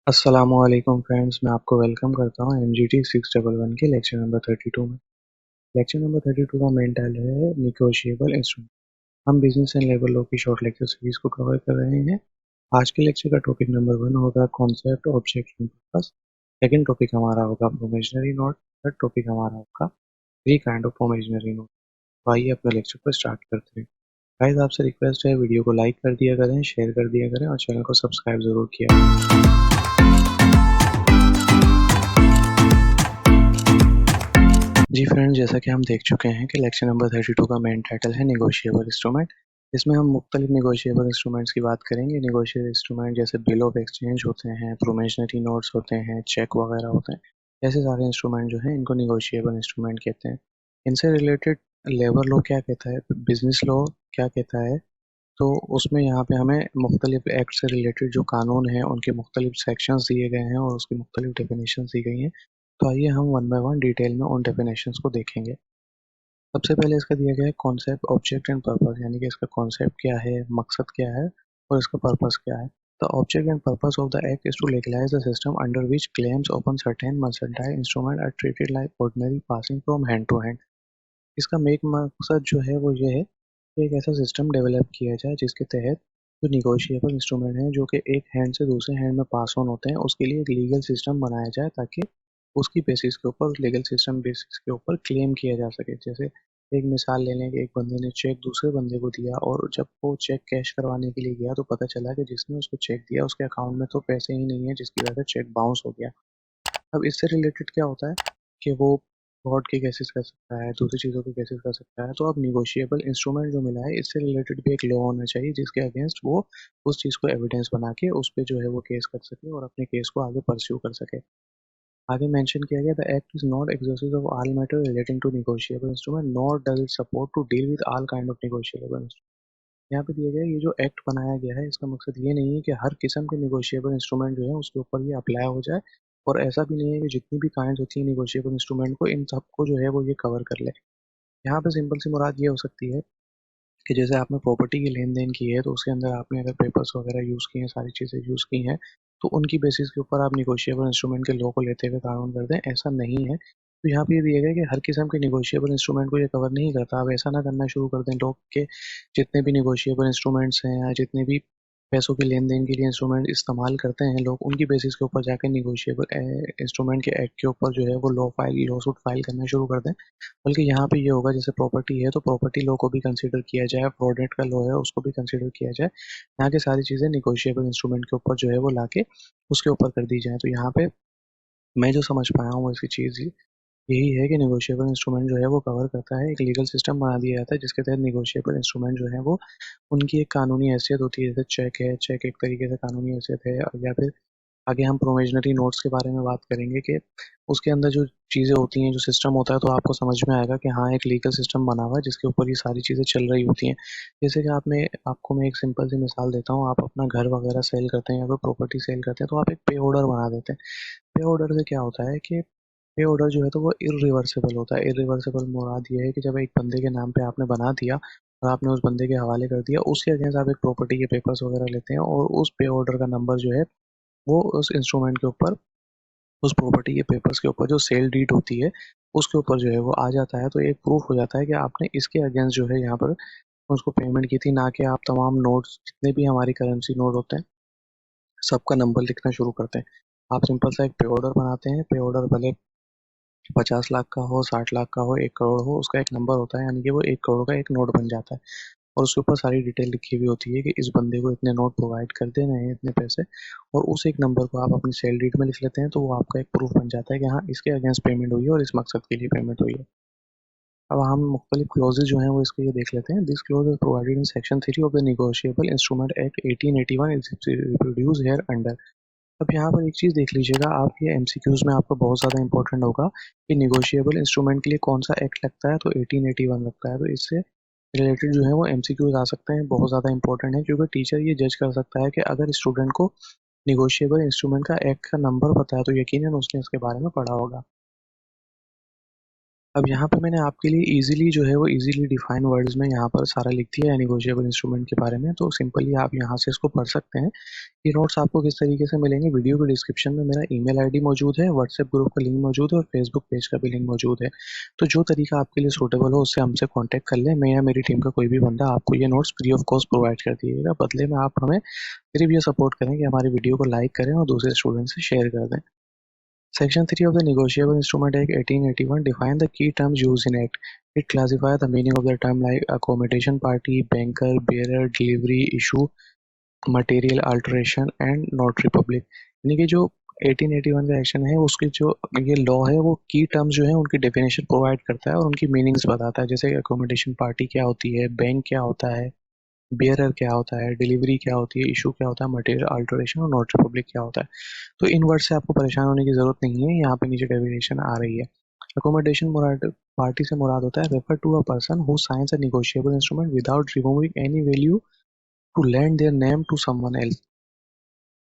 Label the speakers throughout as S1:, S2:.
S1: अस्सलामुअलैकुम फ्रेंड्स, मैं आपको वेलकम करता हूँ MGT 611 के लेक्चर नंबर 32 में। लेक्चर नंबर 32 का मेन टाइटल है निगोशिएबल इंस्ट्रूमेंट। हम बिजनेस एंड लेबर लॉ की शॉर्ट लेक्चर सीरीज को कवर कर रहे हैं। आज के लेक्चर का टॉपिक नंबर 1 होगा concept, object and purpose. Second topic हमारा होगा प्रोमेशनरी नोट। थर्ड टॉपिक हमारा होगा थ्री काइंड ऑफ प्रोमेशनरी नोट। तो आइए अपने लेक्चर को स्टार्ट करते हैं। गाइस, आपसे रिक्वेस्ट है वीडियो को लाइक कर दिया करें, शेयर कर दिया करें और चैनल को सब्सक्राइब जरूर किया करें। जी फ्रेंड्स, जैसा कि हम देख चुके हैं कि लेक्चर नंबर 32 का मेन टाइटल है निगोशिएबल इंस्ट्रूमेंट। इसमें हम मुख्तलिफ निगोशिएबल इंस्ट्रूमेंट्स की बात करेंगे। निगोशिएबल इंस्ट्रूमेंट जैसे बिल ऑफ एक्सचेंज होते हैं, प्रोमेशनरी नोट्स होते हैं, चेक वगैरह होते हैं। ऐसे सारे इंस्ट्रूमेंट जो हैं इनको निगोशिएबल इंस्ट्रूमेंट कहते हैं। इनसे रिलेटेड लेबर लॉ क्या कहता है, बिजनेस लॉ क्या कहता है, तो उसमें यहाँ पे हमें मुख्तलिफ एक्ट से रिलेटेड जो कानून हैं उनके मुख्तलिफ सेक्शंस दिए गए हैं और उसकी मुख्तलिफ डेफिनेशंस दी गई हैं। तो आइए हम वन बाय वन डिटेल में उन डेफिनेशंस को देखेंगे। सबसे पहले इसका दिया गया है कॉन्सेप्ट, ऑब्जेक्ट एंड पर्पस, यानी कि इसका कॉन्सेप्ट क्या है, मकसद क्या है और इसका पर्पस क्या है। The object and purpose of the act is to legalise the system under which claims on certain mercantile instrument are treated like ordinary passing from hand to hand. इसका मेक मकसद जो है वो ये है कि एक ऐसा सिस्टम डेवलप किया जाए जिसके तहत जो निगोशिएबल इंस्ट्रूमेंट हैं जो कि एक हैंड से दूसरे हैंड में पास ऑन होते हैं, उसके लिए एक लीगल सिस्टम बनाया जाए ताकि उसकी बेसिस के ऊपर, लीगल सिस्टम बेसिस के ऊपर क्लेम किया जा सके। जैसे एक मिसाल ले लें कि एक बंदे ने चेक दूसरे बंदे को दिया और जब वो चेक कैश करवाने के लिए गया तो पता चला कि जिसने उसको चेक दिया उसके अकाउंट में तो पैसे ही नहीं है, जिसकी वजह से चेक बाउंस हो गया। अब इससे रिलेटेड क्या होता है कि वो फ्रॉड के केसेस कर सकता है, दूसरी चीज़ों के केसेस कर सकता है। तो अब निगोशिएबल इंस्ट्रूमेंट जो मिला है इससे रिलेटेड भी एक लॉ होना चाहिए जिसके अगेंस्ट वो उस चीज़ को एविडेंस बना के उस पे जो है वो केस कर सके और अपने केस को आगे परस्यू कर सके। आगे मेंशन किया गया the act is not exclusive of all matter relating to negotiable instrument nor does it support to deal with all kind of negotiable. यहाँ पे दिया गया ये जो एक्ट बनाया गया है इसका मकसद ये नहीं है कि हर किस्म के निगोशिएबल इंस्ट्रूमेंट जो है उसके ऊपर ये अप्लाई हो जाए, और ऐसा भी नहीं है कि जितनी भी काइंड होती है निगोशिएबल इंस्ट्रूमेंट को इन सबको जो है वो ये कवर कर ले। यहाँ पे सिंपल सी मुराद ये हो सकती है कि जैसे आपने प्रॉपर्टी की लेन देन की है तो उसके अंदर आपने अगर पेपर्स वगैरह यूज़ किए हैं, सारी चीज़ें यूज़ की हैं, तो उनकी बेसिस के ऊपर आप निगोशिएबल इंस्ट्रूमेंट के लॉ को लेते हुए कानून कर दें, ऐसा नहीं है। तो यहाँ पे ये दिया गया कि हर किस्म के निगोशिएबल इंस्ट्रूमेंट को ये कवर नहीं करता। अब ऐसा ना करना शुरू कर दें लोग के जितने भी निगोशिएबल इंस्ट्रूमेंट्स हैं या जितने भी पैसों के लेन देन के लिए इंस्ट्रूमेंट इस्तेमाल करते हैं लोग, उनकी बेसिस के ऊपर जाकर निगोशिएबल इंस्ट्रूमेंट के एक्ट के ऊपर जो है वो लॉ सूट फाइल करना शुरू कर दें। बल्कि यहाँ पे ये होगा जैसे प्रॉपर्टी है तो प्रॉपर्टी लॉ को भी कंसीडर किया जाए, फ्रॉडेट का लॉ है उसको भी कंसीडर किया जाए। यहाँ की सारी चीज़ें निगोशिएबल इंस्ट्रूमेंट के ऊपर जो है वो लाके उसके ऊपर कर दी जाए। तो यहाँ पे मैं जो समझ पाया हूँ इसकी चीज़ यही है कि निगोशिएबल इंस्ट्रूमेंट जो है वो कवर करता है, एक लीगल सिस्टम बना दिया जाता है जिसके तहत निगोशिएबल इंस्ट्रूमेंट जो है वो उनकी एक कानूनी हैसियत होती है। जैसे चेक है, चेक एक तरीके से कानूनी हैसियत है। या फिर आगे हम प्रोविजनरी नोट्स के बारे में बात करेंगे कि उसके अंदर जो चीज़ें होती हैं, जो सिस्टम होता है, तो आपको समझ में आएगा कि हाँ, एक लीगल सिस्टम बना हुआ है जिसके ऊपर ये सारी चीज़ें चल रही होती हैं। जैसे कि आपको मैं एक सिंपल सी मिसाल देता हूँ, आप अपना घर वगैरह सेल करते हैं या कोई प्रॉपर्टी सेल करते हैं तो आप एक पे ऑर्डर बना देते हैं। पे ऑर्डर से क्या होता है कि पे ऑर्डर जो है तो वो इर्रिवर्सिबल होता है। इर्रिवर्सिबल मुराद ये है कि जब एक बंदे के नाम पे आपने बना दिया और आपने उस बंदे के हवाले कर दिया, उसके अगेंस्ट आप एक प्रॉपर्टी के पेपर्स वगैरह लेते हैं और उस पे ऑर्डर का नंबर जो है वो उस इंस्ट्रूमेंट के ऊपर, उस प्रॉपर्टी के पेपर्स के ऊपर जो सेल डीड होती है उसके ऊपर जो है वो आ जाता है। तो एक प्रूफ हो जाता है कि आपने इसके अगेंस्ट जो है यहाँ पर उसको पेमेंट की थी, ना कि आप तमाम नोट्स जितने भी हमारी करेंसी नोट होते हैं सबका नंबर लिखना शुरू करते हैं। आप सिंपल सा एक पे ऑर्डर बनाते हैं। पे ऑर्डर भले 50 लाख का हो, 60 लाख का हो, 1 करोड़ हो, उसका एक नंबर होता है, यानी कि वो 1 करोड़ का एक नोट बन जाता है। और उसके ऊपर सारी डिटेल लिखी हुई होती है कि इस बंदे को इतने नोट प्रोवाइड कर देने हैं, इतने पैसे। और उस एक नंबर को आप अपनी सेल डीड में लिख लेते हैं तो वो आपका एक प्रूफ बन जाता है कि हाँ, इसके अगेंस्ट पेमेंट हुई है और इस मकसद के लिए पेमेंट हुई है। अब हम मुख्तलिफ क्लोजेज जो हैं वो इसके ये देख लेते हैं। This clause is provided in section 3 of the negotiable instrument act 1881 is reproduce hereunder. अब यहाँ पर एक चीज़ देख लीजिएगा आप, ये एमसीक्यूज में आपको बहुत ज़्यादा इंपॉर्टेंट होगा कि निगोशिएबल इंस्ट्रूमेंट के लिए कौन सा एक्ट लगता है, तो 1881 लगता है। तो इससे रिलेटेड जो है वो एमसीक्यूज आ सकते हैं, बहुत ज़्यादा इंपॉर्टेंट है क्योंकि टीचर ये जज कर सकता है कि अगर स्टूडेंट को निगोशिएबल इंस्ट्रूमेंट का एक्ट का नंबर पता है तो यकीनन उसने इसके बारे में पढ़ा होगा। अब यहाँ पे मैंने आपके लिए इजीली जो है वो इजीली डिफाइन वर्ड्स में यहाँ पर सारा लिख दिया है नेगोशिएबल इंस्ट्रूमेंट के बारे में, तो सिंपली आप यहाँ से इसको पढ़ सकते हैं। ये नोट्स आपको किस तरीके से मिलेंगे, वीडियो के डिस्क्रिप्शन में मेरा ईमेल आईडी मौजूद है, व्हाट्सएप ग्रुप का लिंक मौजूद है और फेसबुक पेज का भी लिंक मौजूद है। तो जो तरीका आपके लिए सूटेबल हो उससे हमसे कांटेक्ट कर लें, मैं या मेरी टीम का कोई भी बंदा आपको ये notes free of cost provide कर दिएगा। बदले में आप हमें सिर्फ ये सपोर्ट करें कि हमारी वीडियो को लाइक करें और दूसरे स्टूडेंट से शेयर कर दें। Section 3 of the Negotiable Instrument Act 1881 define the key terms used in Act. It classifies the meaning of the term like accommodation party, banker, bearer, delivery, issue, material alteration and notary public। यानी कि जो 1881 का action है उसके जो ये law है वो की टर्म्स जो है उनकी डेफिनेशन प्रोवाइड करता है और उनकी मीनिंग्स बताता है, जैसे अकोमोडेशन पार्टी क्या होती है, बैंक क्या होता है, बियरर क्या होता है, डिलीवरी क्या होती है, इशू क्या होता है, मटेरियल अल्टरेशन और नोटरी पब्लिक क्या होता है। तो इन वर्ड से आपको परेशान होने की जरूरत नहीं है, यहाँ पे नीचे डेफिनेशन आ रही है। अकोमोडेशन मुराद पार्टी से मुराद होता है refer to a person who signs a negotiable instrument without removing any value to lend their name to someone else.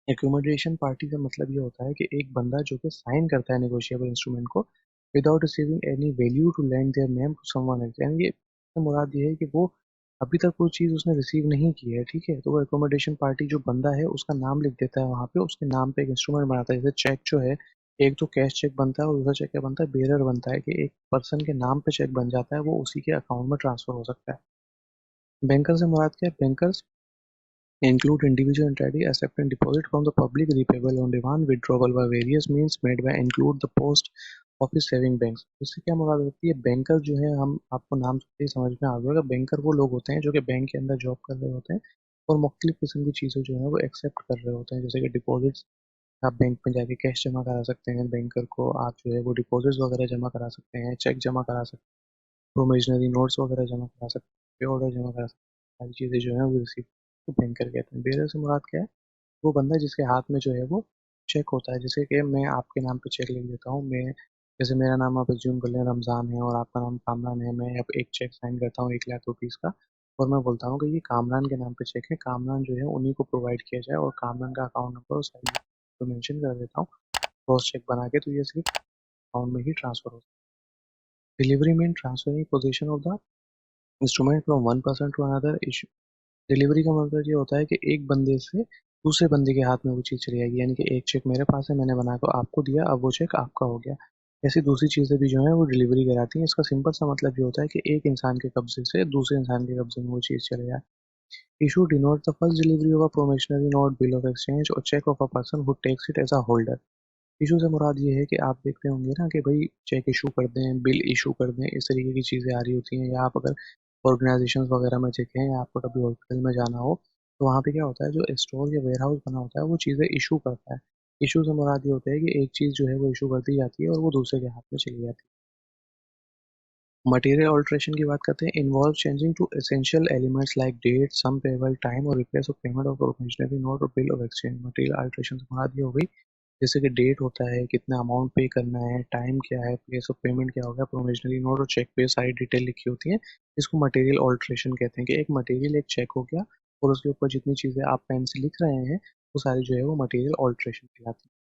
S1: Accommodation party का मतलब ये होता है कि एक बंदा जो कि साइन करता है नेगोशिएबल इंस्ट्रूमेंट को without receiving any value to lend their name to someone else, यानी ये मुराद ये है कि वो अभी तक कोई चीज़ उसने रिसीव नहीं की है, ठीक है, तो वो एकोमोडेशन पार्टी जो बंदा है उसका नाम लिख देता है वहाँ पे, उसके नाम पे एक इंस्ट्रूमेंट बनाता है, जैसे चेक जो है एक तो कैश चेक बनता है और दूसरा चेक क्या बनता है, बेरर बनता है, कि एक पर्सन के नाम पे चेक बन जाता है, वो उसी के अकाउंट में ट्रांसफर हो सकता है। बैंकर से मुराद क्या है, bankers include individual entity accepting deposit from the public, repayable on demand, withdrawable by various means made by include the post office saving bank. इससे क्या मुराद होती है, बैंकर जो है, हम आपको नाम से ही समझ में आ गया, बैंकर वो लोग होते हैं जो कि बैंक के अंदर जॉब कर रहे होते हैं और मुख्तलिफ किस्म की चीज़ें जो है वो एक्सेप्ट कर रहे होते हैं, जैसे कि डिपॉजिट्स, आप बैंक में जाके कैश जमा करा सकते हैं, बैंकर को आप जो है वो डिपॉजिट्स वगैरह जमा करा सकते हैं, चेक जमा करा सकते हैं, प्रोमिशनरी नोट्स वगैरह जमा करा सकते हैं, पे ऑर्डर जमा करा सकते हैं, सारी चीज़ें जो है वो रिसीव तो बैंकर कहते हैं। बेरर से मुराद क्या है, वो बंदा जिसके हाथ में जो है वो चेक होता है, जैसे कि मैं आपके नाम पे चेक लिख देता हूँ, मैं जैसे मेरा नाम आप एज्यूम कर लें रमज़ान है और आपका नाम कामरान है, मैं अब एक चेक साइन करता हूँ 1 लाख रुपीज़ का और मैं बोलता हूँ कि ये कामरान के नाम पे चेक है, कामरान जो है उन्हीं को प्रोवाइड किया जाए और कामरान का अकाउंट नंबर और सारी तो मेंशन कर देता हूँ क्रॉस चेक बना के, तो ये सिर्फ अकाउंट में ही ट्रांसफर होता है। Delivery mean transferring possession of the instrument from one person to another. Delivery का मतलब ये होता है कि एक बंदे से दूसरे बंदे के हाथ में वो चीज़ चली जाएगी, यानी कि एक चेक मेरे पास है, मैंने बना कर आपको दिया, अब वो चेक आपका हो गया। ऐसी दूसरी चीज़ें भी जो है वो डिलीवरी कराती हैं। इसका सिंपल सा मतलब ये होता है कि एक इंसान के कब्जे से दूसरे इंसान के कब्जे में वो चीज़ चले जाए। Issue denote the first delivery of a promissory note, bill of exchange or cheque of a person who takes it as a holder. Issue से मुराद ये है कि आप देखते होंगे ना कि भाई चेक इशू कर दें, बिल इशू कर दें, इस तरीके की चीज़ें आ रही होती हैं, या आप अगर ऑर्गेनाइजेशन वगैरह में देखें या आपको कभी हॉस्पिटल में जाना हो तो वहाँ पे क्या होता है, जो स्टोर या वेयर हाउस बना होता है वो चीज़ें इशू करता है। इशू से मुराद ये होता है कि एक चीज़ जो है वो इशू कर दी जाती है और वो दूसरे के हाथ में चली जाती है। मटेरियल ऑल्ट्रेशन की बात करते हैं, involve changing two essential elements like date, sum payable, time or replace of payment of promissory note or bill of exchange. Material alteration से मुराद ये हो गई, जैसे कि डेट होता है, कितना अमाउंट पे करना है, टाइम क्या है, प्लेस ऑफ पेमेंट क्या हो गया, प्रोविजनरी नोट और चेक पे सारी डिटेल लिखी होती है, इसको मटेरियल ऑल्ट्रेशन कहते हैं। कि एक मटेरियल एक चेक हो गया और उसके ऊपर जितनी चीज़ें आप पेन से लिख रहे हैं वो सारी जो है वो मटेरियल ऑल्ट्रेशन कहलाती है।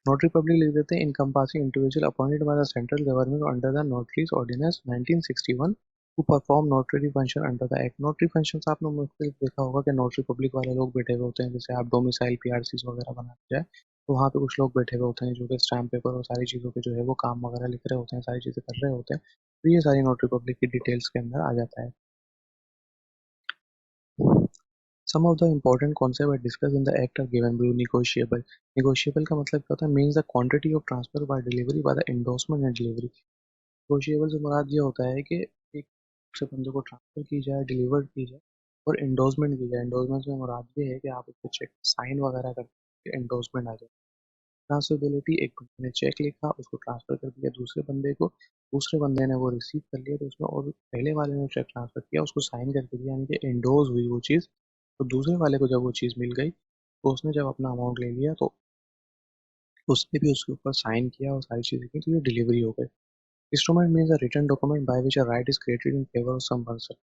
S1: नोटरी पब्लिक लिख देते हैं, encompassing individual appointed by the central government under the notaries ordinance 1961 to perform notary function under the act. Notary function आपने मुख्तलिफ देखा होगा कि नोटरी पब्लिक वाले लोग बैठे हुए होते हैं, जैसे आप डोमिसाइल पीआरसीज वगैरह बनाते जाए तो वहाँ पे कुछ लोग बैठे हुए होते हैं जो कि स्टैम्प पेपर और सारी चीज़ों के जो है वो काम वगैरह लिख रहे होते हैं, सारी चीज़ें कर रहे होते हैं, तो ये सारी नोटरी पब्लिक की डिटेल्स के अंदर आ जाता है। Some of the important concepts are discussed in the act are given below. Negotiable. Negotiable का मतलब क्या होता है, means the quantity of transfer by delivery by the endorsement and delivery. Negotiable से मुराद ये होता है कि एक से बंदे को ट्रांसफर की जाए, डिलीवर्ड की जाए और एंडोर्समेंट की जाए। एंडोर्समेंट से मुराद ये है कि आप उसको चेक साइन वगैरह करके एंडोर्समेंट आ जाए। ट्रांसफरेबिलिटी, एक बंदे ने चेक लिखा, उसको ट्रांसफर कर दिया दूसरे बंदे को, दूसरे बंदे ने वो रिसीव कर लिया तो उसमें, और पहले वाले ने चेक ट्रांसफर किया उसको साइन करके दिया, यानी कि एंडोर्स हुई वो चीज़। तो दूसरे वाले को जब वो चीज़ मिल गई तो उसने जब अपना अमाउंट ले लिया तो उसने भी उसके ऊपर साइन किया और सारी चीज़ें की, तो ये डिलीवरी हो गई। Instrument means a written document by which a right is created in favour of some person.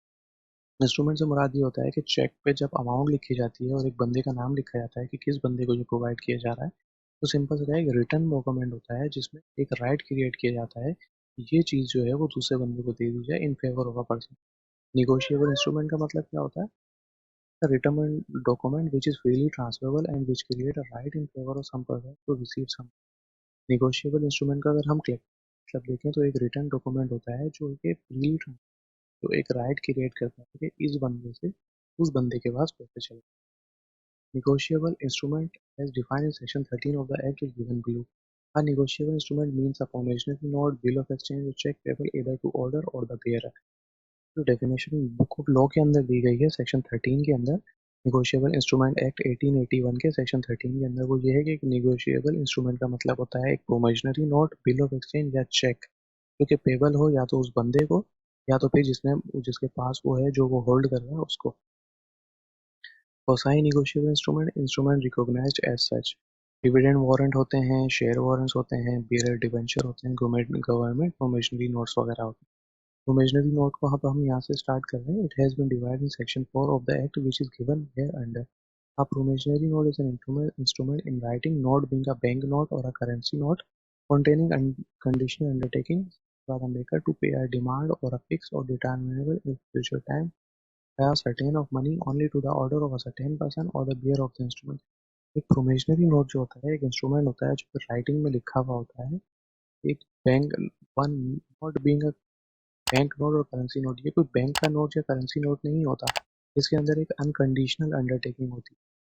S1: Instrument से मुराद ये होता है कि चेक पे जब अमाउंट लिखी जाती है और एक बंदे का नाम लिखा जाता है कि किस बंदे को जो प्रोवाइड किया जा रहा है, तो सिंपल सा क्या है, एक रिटर्न डॉक्यूमेंट होता है जिसमें एक राइट क्रिएट किया जाता है ये चीज़ जो है वो दूसरे बंदे को दे दी जाए इन favour of a person. Negotiable instrument का मतलब क्या होता है? A written document which is freely transferable and which create a right in favor of some person to receive some negotiable instrument का अगर हम मतलब देखें तो एक रिटर्न डॉक्यूमेंट होता है जो कि फ्रीली जो एक राइट क्रिएट करता है कि इस बंदे से उस बंदे के पास पैसे चले। Negotiable instrument as defined in section 13 of the act is given below. A negotiable instrument means a promissory note, bill of exchange or check payable either to order or the bearer. जो definition book of law के अंदर दी गई है section 13 के अंदर, negotiable instrument act 1881 के section 13 के अंदर, वो ये है कि एक निगोशिएबल इंस्ट्रूमेंट का मतलब होता है एक प्रोमिशनरी नोट, बिल ऑफ एक्सचेंज या चेक जो कि पेबल हो या तो उस बंदे को या तो फिर जिसके पास वो है जो वो होल्ड कर रहा है उसको। quasi negotiable instrument instrument recognised as such. Dividend warrant होते हैं, शेयर वारंट्स होते हैं, बियरर डिबेंचर होते हैं, गवर्नमेंट प्रोमिशनरी नोट्स वगैरह होते हैं। Promissory note को हम यहाँ से स्टार्ट कर रहे हैं। It has been divided in section 4 of the act which is given here under. A promissory note is an instrument in writing, note being a bank note or a currency note containing conditional undertaking by the maker to pay a demand or a fixed or determinable in future time by a certain of money only to the order of a certain person or the bearer of the instrument. एक प्रोमिशनरी note जो होता है एक instrument होता है जो writing में लिखा हुआ होता है। एक bank one not being bank note और करेंसी नोट, ये कोई बैंक का नोट या करेंसी नोट नहीं होता। इसके अंदर एक अनकंडीशनल अंडरटेकिंग होती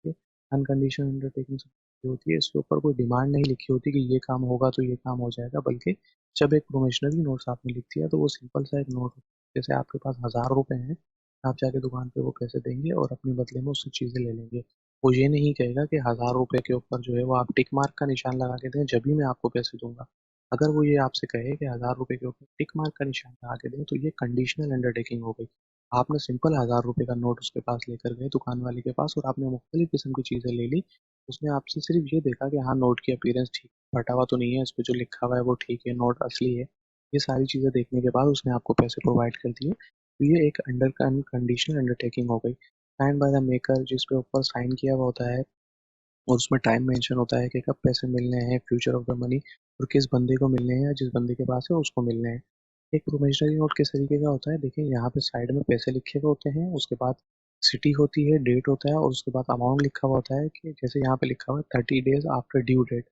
S1: है। अनकंडीशनल अंडरटेकिंग जो होती है इसके ऊपर कोई डिमांड नहीं लिखी होती कि ये काम होगा तो ये काम हो जाएगा, बल्कि जब एक प्रोमिशनरी नोट्स आपने लिख दिया तो वो सिंपल सा एक नोट होता है। जैसे आपके पास 1000 रुपए हैं, आप जाके दुकान पे वो पैसे देंगे और अपने बदले में उससे चीजें ले लेंगे। वो ये नहीं कहेगा कि 1000 रुपए के ऊपर जो है वो आप टिक मार्क का निशान लगा के दें जब भी मैं आपको पैसे दूंगा। अगर वो ये आपसे कहे कि 1000 रुपए के ऊपर टिक मार्क का निशान लगा के दें तो ये कंडीशनल अंडरटेकिंग हो गई। आपने सिंपल 1000 रुपए का नोट उसके पास लेकर गए दुकान वाले के पास और आपने मुख्तलिफ किस्म की चीजें ले ली। उसने आपसे सिर्फ ये देखा कि हाँ नोट की अपीयरेंस ठीक, फटा हुआ तो नहीं है, इस पे जो लिखा हुआ है वो ठीक है, नोट असली है। ये सारी चीजें देखने के बाद उसने आपको पैसे प्रोवाइड कर दिए, तो ये एक अंडर कंडीशनल अंडरटेकिंग हो गई। साइन बाय द मेकर, जिसपे ऊपर साइन किया हुआ होता है और उसमें टाइम मेंशन होता है कि कब पैसे मिलने हैं, फ्यूचर ऑफ द मनी, और किस बंदे को मिलने हैं या जिस बंदे के पास है उसको मिलने हैं। एक प्रोमिसरी नोट किस तरीके का होता है, देखिए यहाँ पे साइड में पैसे लिखे हुए होते हैं, उसके बाद सिटी होती है, डेट होता है और उसके बाद अमाउंट लिखा हुआ होता है कि जैसे यहाँ पे लिखा हुआ है 30 days आफ्टर ड्यू डेट,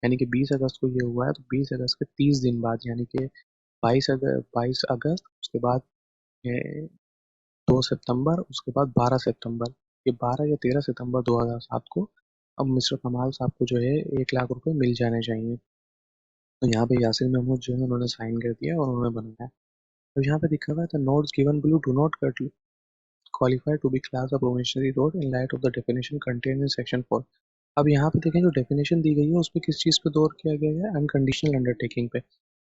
S1: यानी कि 20 अगस्त को ये हुआ है तो 20 अगस्त के 30 दिन बाद, यानी कि 22 अगस्त, उसके बाद 2 सितंबर, उसके बाद 12 सितंबर, ये 12 या 13 सितंबर 2007 को अब मिस्टर कमाल साहब को जो है 1 लाख रुपए मिल जाने चाहिए। तो यहाँ पे यासिर महमूद जो है उन्होंने साइन कर दिया और उन्होंने बनाया। तो यहाँ पे लिखा हुआ है the notes given below do not qualify to be class of promissory note in light of the definition contained in section 4। अब यहाँ पे देखें जो डेफिनेशन दी गई है उस पर किस चीज़ पे दौर किया गया है, अनकंडीशनल अंडरटेकिंग पे।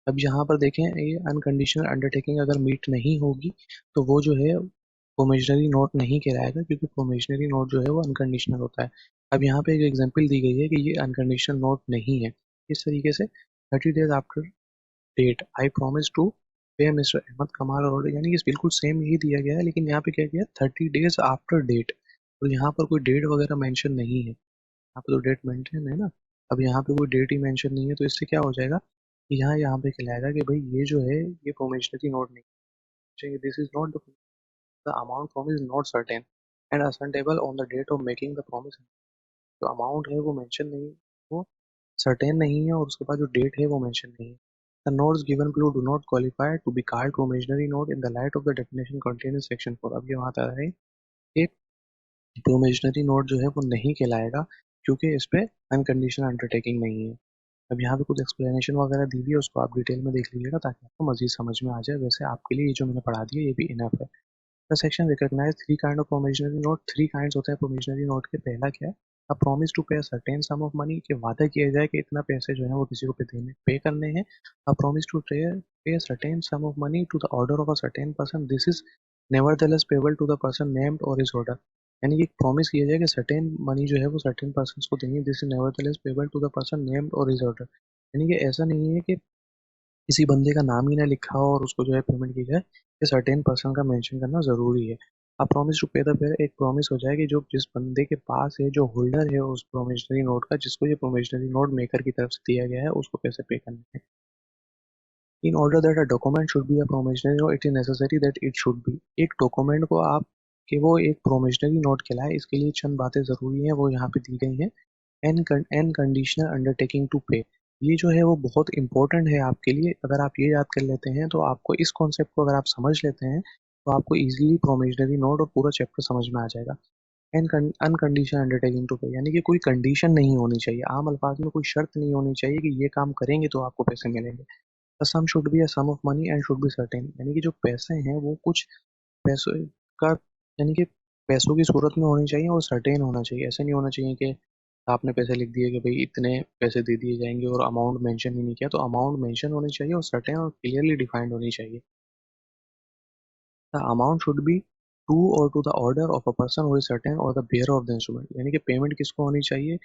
S1: अब यहाँ पर देखें ये अनकंडीशनल अंडरटेकिंग अगर मीट नहीं होगी तो वो जो है प्रोमिसरी नोट नहीं कहलाएगा, क्योंकि प्रोमिसरी नोट जो है वो अनकंडीशनल होता है। अब यहाँ पे एक एग्जांपल दी गई है कि ये अनकंडीशनल नोट नहीं है। इस तरीके से 30 days after date I promise to pay mister Ahmad Kamal और, यानी कि बिल्कुल सेम यही दिया गया है, लेकिन यहाँ पे क्या किया 30 days आफ्टर डेट, तो यहाँ पर कोई डेट वगैरह मेंशन नहीं है। यहाँ पे तो डेट मेंशन है ना। अब यहाँ पे कोई डेट ही मेंशन नहीं है तो इससे क्या हो जाएगा कि यहाँ यहाँ पे कहलाएगा कि भाई ये जो है ये प्रोमिसरी नोट नहीं चाहिए, this is not the amount promised is not certain and ascertainable on the date of making the promise। जो अमाउंट है वो मेंशन नहीं, वो सर्टेन नहीं है और उसके बाद जो डेट है वो मेंशन नहीं है। The notes given below do not qualify to be called promissory note in the light of the definition contained in section 4। अब ये वहाँ आता है कि प्रोमिसरी नोट जो है वो नहीं कहलाएगा क्योंकि इस पे अनकंडीशनल अंडरटेकिंग नहीं है। अब यहाँ पे कुछ एक्सप्लेनेशन वगैरह दी हुई है, उसको आप डिटेल में देख लीजिएगा ताकि आपको मजीद समझ में आ जाए। वैसे आपके लिए ये जो मैंने पढ़ा दिया ये भी इनफ है। The section recognise three kind of promissory note, three kinds होता है प्रोमिसरी नोट के। पहला क्या है, a promise to pay certain sum of money, के वादा किया जाए कि इतना पैसे जो है वो किसी को पे करने हैं। A promise to pay certain sum of money to the order of a certain person, this is nevertheless payable to the person named or is order. यानी कि एक प्रॉमिस किया जाए कि सर्टेन मनी जो है वो सर्टेन पर्सन को देंगे, this is nevertheless payable to the person named or is order. यानी कि ऐसा नहीं है कि किसी बंदे का नाम ही ना लिखा हो और उसको जो है पेमेंट की जाए, ये सर्टेन पर्सन का मेंशन करना जरूरी है। अब promise to pay the pair एक प्रॉमिस हो जाए कि जो जिस बंदे के पास है, जो होल्डर है उस प्रोमिसरी नोट का, जिसको ये प्रोमिसरी नोट मेकर की तरफ से दिया गया है, उसको पैसे पे करने हैं। In order that a document should be a promissory note it is necessary that it should be. एक डॉक्यूमेंट को आप कि वो एक प्रोमिशनरी नोट कहलाए, इसके लिए चंद बातें जरूरी हैं, वो यहाँ पे दी गई हैं। एन कंडीशनल अंडरटेकिंग टू पे, ये जो है वो बहुत इंपॉर्टेंट है आपके लिए। अगर आप ये याद कर लेते हैं तो आपको इस कॉन्सेप्ट को अगर आप समझ लेते हैं तो आपको इजीली प्रोमिशनरी नोट और पूरा चैप्टर समझ में आ जाएगा। एन अनकंडीशनल अंडरटेकिंग टू पे, यानी कि कोई कंडीशन नहीं होनी चाहिए, आम अल्फाज में कोई शर्त नहीं होनी चाहिए कि ये काम करेंगे तो आपको पैसे मिलेंगे। The sum should be a sum of money and should be certain, यानी कि जो पैसे हैं वो कुछ पैसों का, यानी कि पैसों की सूरत में होनी चाहिए और सर्टेन होना चाहिए। ऐसा नहीं होना चाहिए कि आपने पैसे लिख दिए कि भाई इतने पैसे दे दिए जाएंगे और अमाउंट मेंशन ही नहीं किया। तो अमाउंट मेंशन होनी चाहिए और सर्टेन और क्लियरली डिफाइंड होनी चाहिए। The amount should be to or to the order of a person who is certain or the bearer of the instrument, यानी कि पेमेंट किसको होनी चाहिए,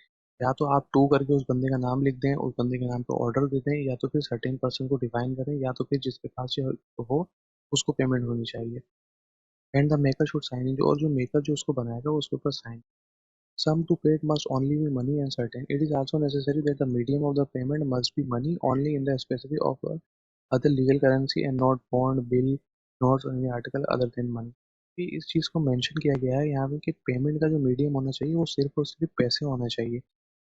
S1: या तो आप टू करके उस बंदे का नाम लिख दें, उस बंदे के नाम पे ऑर्डर दे दें, या तो फिर सर्टेन पर्सन को डिफाइन करें, या तो फिर जिसके पास ये हो उसको पेमेंट होनी चाहिए। And the maker should sign in, और जो मेकर जो उसको बनाएगा वो उसके ऊपर sign. Sum to pay must only be money and certain. It is also necessary that the medium of the payment must be money only in the specific of other legal currency and not bond, bill, notes or any article other than money. कि इस चीज़ को mention किया गया है यहाँ पे कि payment का जो मीडियम होना चाहिए वो सिर्फ और सिर्फ पैसे होना चाहिए,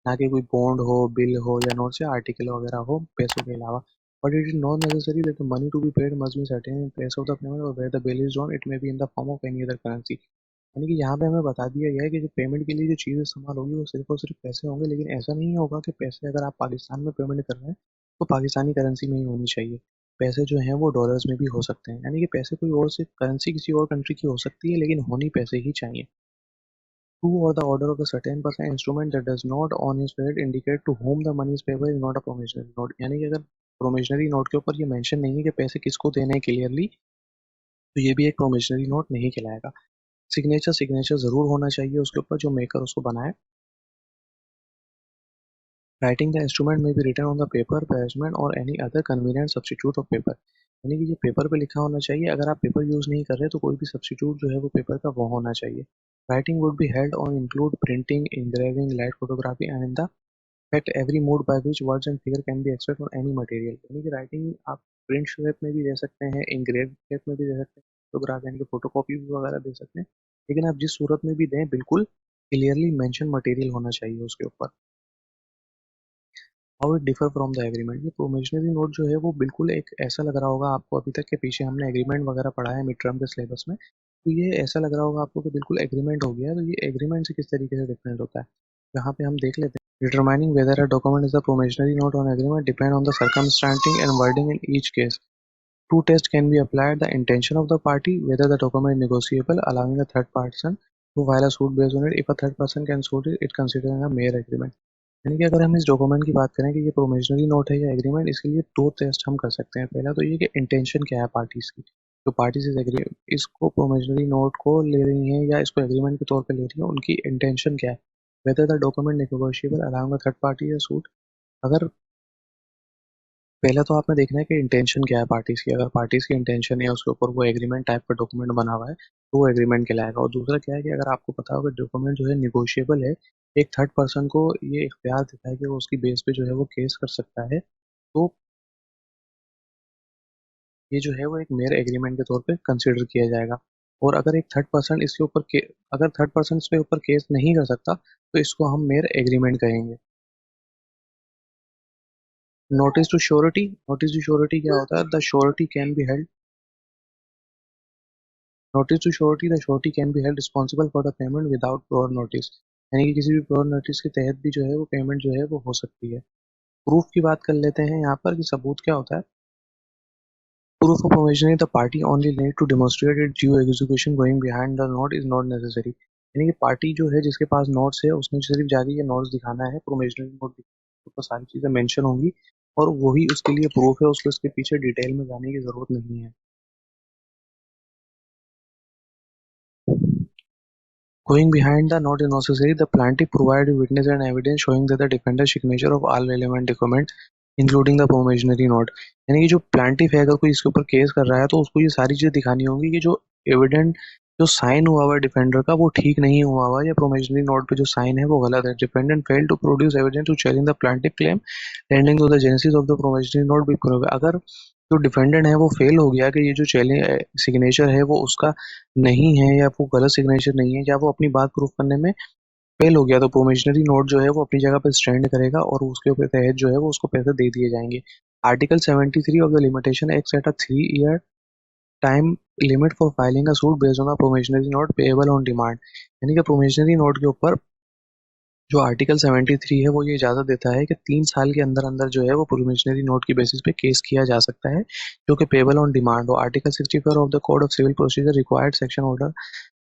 S1: ना कि कोई बॉन्ड हो, बिल हो या नोट्स या आर्टिकल वगैरह हो पैसों के अलावा। But it is not necessary that the money to be paid must be certain in place of the payment or where the bill is drawn it may be in the form of any other currency. यानी कि यहाँ पे हमें बता दिया गया है कि जो पेमेंट के लिए जो चीज़ इस्तेमाल होगी वो सिर्फ और सिर्फ पैसे होंगे, लेकिन ऐसा नहीं होगा कि पैसे अगर आप पाकिस्तान में पेमेंट कर रहे हैं तो पाकिस्तानी करेंसी में ही होनी चाहिए। पैसे जो हैं वो डॉलर्स में भी हो सकते हैं, यानी कि पैसे कोई और से करेंसी किसी और कंट्री की हो सकती है लेकिन होनी पैसे ही चाहिए। To or the order of the certain person instrument that does not on his credit indicate to whom the money is payable is not a promissory note, यानी कि अगर प्रोमिशनरी नोट के ऊपर ये मेंशन नहीं है कि पैसे किसको देने हैं क्लियरली, तो ये भी एक प्रोमिशनरी नोट नहीं कहलाएगा। सिग्नेचर सिग्नेचर जरूर होना चाहिए उसके ऊपर जो मेकर उसको बनाए। Writing the instrument may be written on the paper, parchment or any other convenient substitute of paper, यानी कि ये पेपर पे लिखा होना चाहिए। अगर आप पेपर यूज नहीं कर रहे तो कोई भी सब्स्टिट्यूट जो है वो पेपर का वो होना चाहिए। Writing would be held on include printing, engraving, light photography and in the fact every mode by which words and figure can be expressed on any material, यानी कि राइटिंग आप प्रिंट शेप में भी दे सकते हैं, इंग्रेव शेप में भी दे सकते हैं, फोटोग्राफ यानी कि फोटोकॉपी वगैरह दे सकते हैं, लेकिन आप जिस सूरत में भी दें बिल्कुल क्लियरली मेंशन मटेरियल होना चाहिए उसके ऊपर। How it differ from the agreement, ये प्रोमिशनरी नोट जो है वो बिल्कुल एक ऐसा लग रहा होगा आपको, अभी तक के पीछे हमने एग्रीमेंट वगैरह पढ़ा है मिड टर्म के सिलेबस में, तो ये ऐसा लग रहा होगा आपको कि बिल्कुल एग्रीमेंट हो गया है। तो ये एग्रीमेंट से किस तरीके से डिफरेंट होता है, यहाँ पे हम देख लेते हैं। Determining whether a document is a promissory note on agreement depend on the circumstances and wording in each case. Two tests can be applied: the intention of the party, whether the document is negotiable, allowing a third person to file a suit based on it. If a third person can suit it, it considered a mere agreement. यानी कि अगर हम इस document की बात करें कि ये प्रोमिशनरी नोट है या एग्रीमेंट, इसके लिए दो टेस्ट हम कर सकते हैं। पहला तो ये कि इंटेंशन क्या है पार्टीज की, जो पार्टीज इस एग्री इसको प्रोमिशनरी नोट को ले रही हैं या इसको एग्रीमेंट के तौर पे ले रही हैं, उनकी इंटेंशन क्या है। Whether the document negotiable allowing a third party या सूट, अगर पहला तो आपने देखना है कि इंटेंशन क्या है पार्टीज की, अगर पार्टीज की इंटेंशन है उसके ऊपर वो एग्रीमेंट टाइप का डॉक्यूमेंट बना हुआ है तो वो एग्रीमेंट कहलाएगा। और दूसरा क्या है कि अगर आपको पता होगा डॉक्यूमेंट जो है निगोशिएबल है, एक थर्ड पर्सन को ये इख्तियार देता है कि वो उसकी बेस पे जो है वो केस कर सकता है, तो ये जो है वो एक मेयर एग्रीमेंट के तौर पे कंसिडर किया जाएगा। और अगर एक थर्ड पर्सन इसके ऊपर अगर थर्ड पर्सन इसके ऊपर केस नहीं कर सकता तो इसको हम मेयर एग्रीमेंट कहेंगे। Notice to surety, notice to surety क्या होता है, the surety can be held notice to surety, the surety can be held responsible for the payment without prior notice, यानी कि किसी भी प्रोअर नोटिस के तहत भी जो है वो पेमेंट जो है वो हो सकती है। प्रूफ की बात कर लेते हैं यहाँ पर कि सबूत क्या होता है। Proof of provision the party only need to demonstrate it due execution going behind the note is not necessary, यानी कि पार्टी जो है जिसके पास नोट्स है उसने सिर्फ जाके ये नोट्स दिखाना है, प्रोविजनरी नोट तो सारी चीजें मेंशन होंगी और वही उसके लिए प्रूफ है, उसको उसके पीछे डिटेल में जाने की जरूरत नहीं है। Going behind the note is necessary. The plaintiff provide witness and evidence showing that the defendant signature of all relevant document including the provisionary note, यानी कि जो प्लांटिफ है अगर कोई इसके ऊपर केस कर रहा है तो उसको ये सारी चीजें दिखानी होंगी कि जो एविडेंट जो साइन हुआ हुआ डिफेंडर का वो ठीक नहीं हुआ हुआ, या प्रोविजनरी नोट पे जो साइन है वो गलत है। Defendant fail to produce evidence to challenge the plaintiff claim lending to the genesis of the provisionary note before, अगर जो डिफेंडेंट है वो फेल हो गया कि ये जो सिग्नेचर है वो उसका नहीं है, या वो गलत सिग्नेचर नहीं है, या वो अपनी बात प्रूफ करने में फेल हो गया, तो प्रोमिशनरी नोट जो है वो अपनी जगह पर स्टैंड करेगा और उसके ऊपर तहत जो है वो उसको पैसे दे दिए जाएंगे। Article 73 of the limitation act set a 3 year time limit for filing a suit based on a promissory note payable on demand. यानी कि प्रोमिशनरी नोट के ऊपर जो आर्टिकल 73 है वो ये इजाजत देता है कि 3 साल के अंदर अंदर जो है वो प्रोमिशनरी नोट की बेसिस पे केस किया जा सकता है जो कि पेबल ऑन डिमांड हो। Article 64 of the code of civil procedure required section order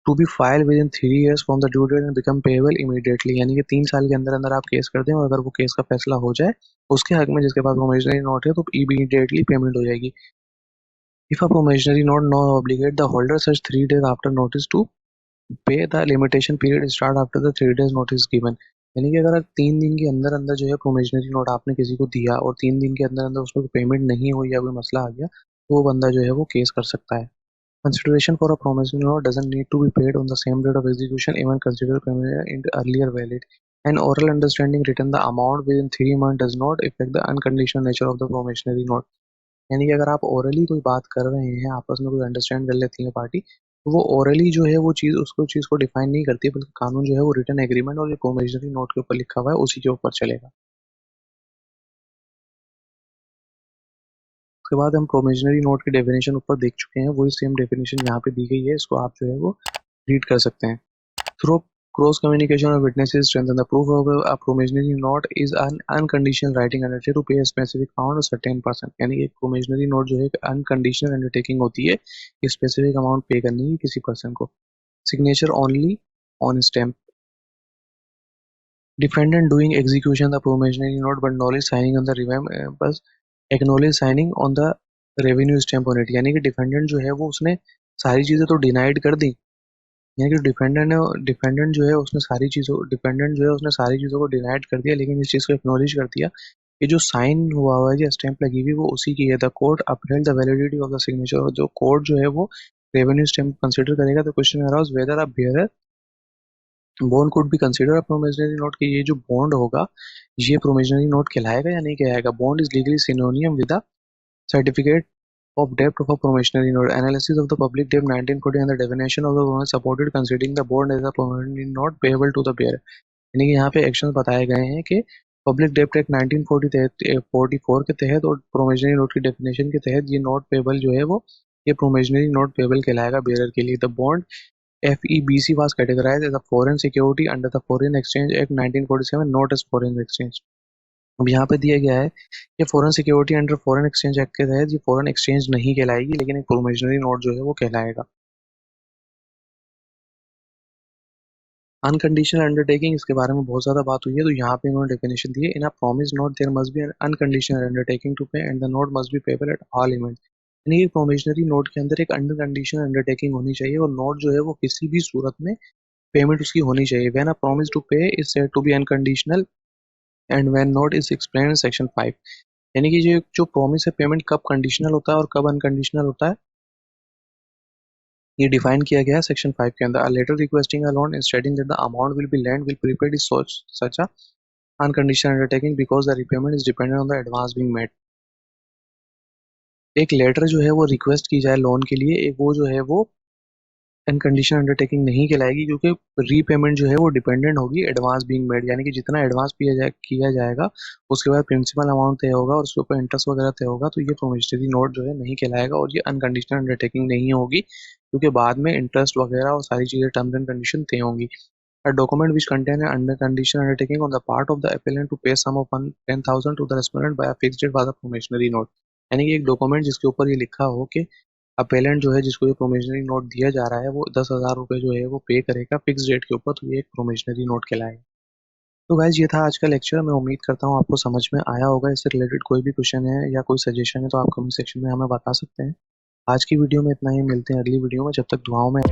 S1: to be file within 3 years from the due date and become payable immediately. यानी कि 3 साल के अंदर अंदर आप केस कर दें और अगर वो केस का फैसला हो जाए उसके हक में जिसके पास प्रोमिशनरी नोट है तो इमीडिएटली पेमेंट हो जाएगी। If a promissory note no obligate the holder such 3 days after notice to pay the limitation period start after the 3 days notice given. यानी कि अगर 3 दिन के अंदर अंदर जो है प्रोमिशनरी नोट आपने किसी को दिया और 3 दिन के अंदर अंदर उसमें पेमेंट नहीं हुई या कोई मसला आ गया तो वो बंदा जो है वो केस कर सकता है। Consideration for a promissory note doesn't need to be paid on the same date of execution, even consider payment in earlier valid. An oral understanding written the amount within 3 months does not affect the unconditional nature of the promissory note. यानी कि अगर आप orally कोई बात कर रहे हैं, आपस में कोई अंडरस्टैंड कर लेती है पार्टी, तो वो ओरली जो है वो चीज़ को डिफाइन नहीं करती है, बल्कि कानून जो है वो रिटन एग्रीमेंट और जो प्रोमिसरी नोट के ऊपर लिखा हुआ है उसी के ऊपर चलेगा। उसके बाद हम प्रोमिसरी नोट की डेफिनेशन ऊपर देख चुके हैं, वही सेम डेफिनेशन यहाँ पे दी गई है, इसको आप जो है वो रीड कर सकते हैं। Through cross communication of witnesses strengthen the proof of a promissory note is an unconditional writing undertaking to pay a specific amount of certain person। यानी कि promissory note जो है एक unconditional undertaking होती है स्पेसिफिक अमाउंट पे करनी है किसी पर्सन को। Signature only on stamp. Defendant doing execution the promissory note but knowledge signing on the bus acknowledge signing on the revenue stamp on it। यानी कि डिफेंडेंट जो है वो उसने सारी चीजें तो डिनाइड कर दी, यानी कि डिफेंडेंट जो है उसने सारी चीज़ों को डिनाइड कर दिया, लेकिन इस चीज़ को एक्नॉलेज कर दिया कि जो साइन हुआ हुआ है या स्टैंप लगी हुई वो उसी की है। The court upheld the validity of the signature. और जो कोर्ट जो है वो रेवेन्यू स्टैंप कंसीडर करेगा। तो question arouse weather a bearer bond could be consider a promissory note, कि ये जो बॉन्ड होगा ये प्रोमिसरी नोट कहलाएगा या नहीं कहलाएगा। Bond is legally सिनोनियम with the certificate of debt of a promissory note. Analysis of the public debt 1940 and the definition of the bond supported considering the bond as a promissory note payable to the bearer। यानी कि यहाँ पे action बताए गए हैं कि public डेप्ट act 1940 44 के तहत और प्रोमिसरी नोट की डेफिनेशन के तहत ये नोट पेबल जो है वो ये प्रोमिसरी नोट पेबल कहलाएगा बेयरर के लिए। The bond FEBC was categorized as a foreign security under the Foreign Exchange Act 1947, not as foreign exchange। अब यहाँ पे दिया गया है कि foreign security under foreign exchange act के तहत ये फॉरेन एक्सचेंज नहीं कहलाएगी, लेकिन एक प्रोमिसरी नोट जो है वो कहलाएगा। अनकंडीशनल अंडरटेकिंग, इसके बारे में बहुत ज्यादा बात हुई है, तो यहाँ पे इन्होंने डेफिनेशन दी है। In a promise note there must be an unconditional undertaking to pay and the note must be payable at all event. यानी कि प्रोमिसरी नोट के अंदर एक अनकंडीशनल अंडरटेकिंग होनी चाहिए और नोट जो है वो किसी भी सूरत में पेमेंट उसकी होनी चाहिए। When a promise to pay is said to be unconditional and when note is explained in section 5। यानी कि ये जो प्रॉमिस है पेमेंट कब कंडीशनल होता है और कब अनकंडीशनल होता है ये डिफाइन किया गया है सेक्शन 5 के अंदर। Letter requesting a loan stating that the amount will be lent will prepaid is such a unconditional undertaking because the repayment is dependent on the advance being made. एक letter जो है वो request की जाए loan के लिए, एक वो जो है वो अनकंडीशनल अंडरटेकिंग नहीं कहलाएगी, क्योंकि रीपेमेंट जो है वो डिपेंडेंट होगी एडवांस बीइंग मेड। यानी कि जितना एडवांस किया जाएगा उसके बाद प्रिंसिपल अमाउंट तय होगा और उसके ऊपर इंटरेस्ट वगैरह तय होगा, तो ये प्रोमिसरी नोट जो है नहीं कहलाएगा और ये अनकंडीशनल अंडरटेकिंग नहीं होगी, क्योंकि बाद में इंटरेस्ट वगैरह और सारी चीजें टर्म्स एंड कंडीशन तय होंगी। A document which contain an unconditional undertaking on the part of the appellant to pay sum of 10,000 to the respondent by a fixed date was a promissory note। यानी कि एक document जिसके ऊपर ये लिखा हो कि अपेलेंट जो है जिसको ये प्रोमिसरी नोट दिया जा रहा है वो 10,000 रुपए जो है वो पे करेगा फिक्स डेट के ऊपर, तो ये एक प्रोमिसरी नोट कहलाएगा। तो गाइज ये था आज का लेक्चर। मैं उम्मीद करता हूँ आपको समझ में आया होगा। इससे रिलेटेड कोई भी क्वेश्चन है या कोई सजेशन है तो आप कमेंट सेक्शन में हमें बता सकते हैं। आज की वीडियो में इतना ही, मिलते हैं अगली वीडियो में, जब तक दुआओं में।